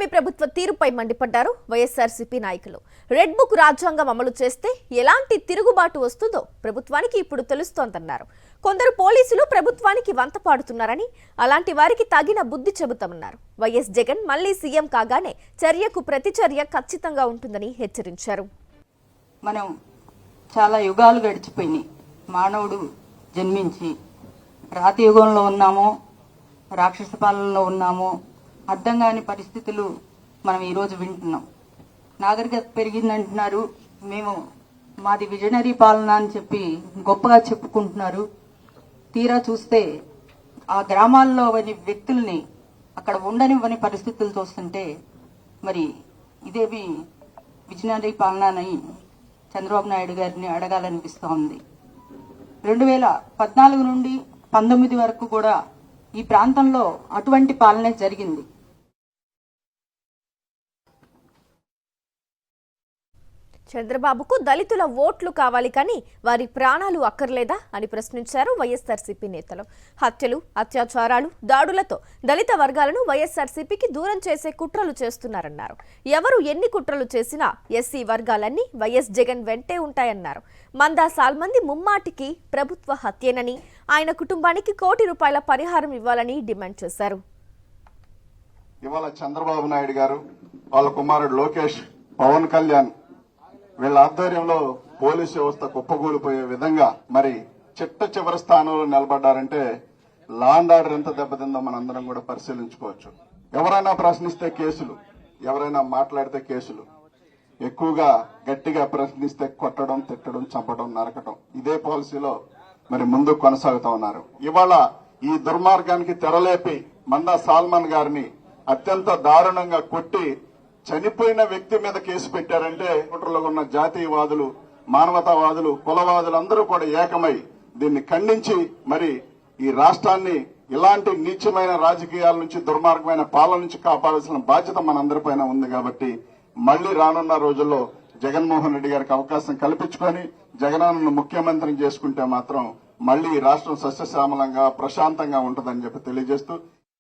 కూటమి ప్రభుత్వ తీరుపై మండిపడ్డారు వైఎస్ఆర్సీపీ నాయకులు. రెడ్ బుక్ రాజ్యాంగం అమలు చేస్తే ఎలాంటి తిరుగుబాటు వస్తుందో ప్రభుత్వానికి ఇప్పుడు తెలుస్తోందన్నారు. కొందరు పోలీసులు ప్రభుత్వానికి వంత పాడుతున్నారని, అలాంటి వారికి తగిన బుద్ధి చెబుతామన్నారు. వైఎస్ జగన్ మళ్లీ సీఎం కాగానే చర్యకు ప్రతిచర్య ఖచ్చితంగా ఉంటుందని హెచ్చరించారు. మనం చాలా యుగాలు గడిచిపోయినాయి. మానవుడు జన్మించి రాతి యుగంలో ఉన్నామో రాక్షస పాలనలో ఉన్నామో అర్థం కాని పరిస్థితులు మనం ఈరోజు వింటున్నాం. నాగరికత పెరిగిందంటున్నారు, మేము మాది విజనరీ పాలన అని చెప్పి గొప్పగా చెప్పుకుంటున్నారు. తీరా చూస్తే ఆ గ్రామాల్లో వ్యక్తుల్ని అక్కడ ఉండనివ్వని పరిస్థితులు చూస్తుంటే మరి ఇదేమి విజనరీ పాలన అని చంద్రబాబు నాయుడు గారిని అడగాలనిపిస్తూ ఉంది. 2014 నుండి 19 వరకు కూడా ఈ ప్రాంతంలో అటువంటి పాలనే జరిగింది. చంద్రబాబుకు దళితుల ఓట్లు కావాలి కానీ వారి ప్రాణాలు అక్కర్లేదా అని ప్రశ్నించారు వైఎస్ఆర్సీపీ నేతలు. హత్యలు, అత్యాచారాలు, దాడులతో దళిత వర్గాలను వైఎస్ఆర్సీపీకి దూరం చేసే కుట్రలు చేస్తున్నారన్నారు. ఎవరు ఎన్ని కుట్రలు చేసినా ఎస్సీ వర్గాలన్నీ వైఎస్ జగన్ వెంటే ఉంటాయన్నారు. మందా సాల్మంది ముమ్మాటికి ప్రభుత్వ హత్యేనని, ఆయన కుటుంబానికి ₹1 కోటి పరిహారం ఇవ్వాలని డిమాండ్ చేశారు. ఇవాళ చంద్రబాబు నాయుడు గారు, వాళ్ళ కుమారుడు లోకేష్, పవన్ కళ్యాణ్ వీళ్ళ ఆధ్వర్యంలో పోలీసు వ్యవస్థ కుప్పగూలిపోయే విధంగా మరి చివరి స్థానంలో నిలబడ్డారంటే లా అండ్ ఆర్డర్ ఎంత దెబ్బతిందో మనందరం కూడా పరిశీలించుకోవచ్చు. ఎవరైనా ప్రశ్నిస్తే కేసులు, ఎవరైనా మాట్లాడితే కేసులు, ఎక్కువగా గట్టిగా ప్రశ్నిస్తే కొట్టడం, తిట్టడం, చంపడం, నరకడం, ఇదే పాలసీలో మరి ముందుకు కొనసాగుతూ ఉన్నారు. ఇవాళ ఈ దుర్మార్గానికి తెరలేపి మందా సాల్మన్ గారిని అత్యంత దారుణంగా కొట్టి చనిపోయిన వ్యక్తి మీద కేసు పెట్టారంటే కుట్రలో ఉన్న జాతీయవాదులు, మానవతావాదులు, కులవాదులు అందరూ కూడా ఏకమై దీన్ని ఖండించి మరి ఈ రాష్ట్రాన్ని ఇలాంటి నీచమైన రాజకీయాల నుంచి, దుర్మార్గమైన పాలన నుంచి కాపాడాల్సిన బాధ్యత మనందరిపైన ఉంది. కాబట్టి మళ్లీ రానున్న రోజుల్లో జగన్మోహన్ రెడ్డి గారికి అవకాశం కల్పించుకొని జగనన్నను ముఖ్యమంత్రిని చేసుకుంటే మాత్రం మళ్లీ ఈ రాష్ట్రం సస్యశ్యామలంగా ప్రశాంతంగా ఉంటుందని చెప్పి తెలియజేస్తూ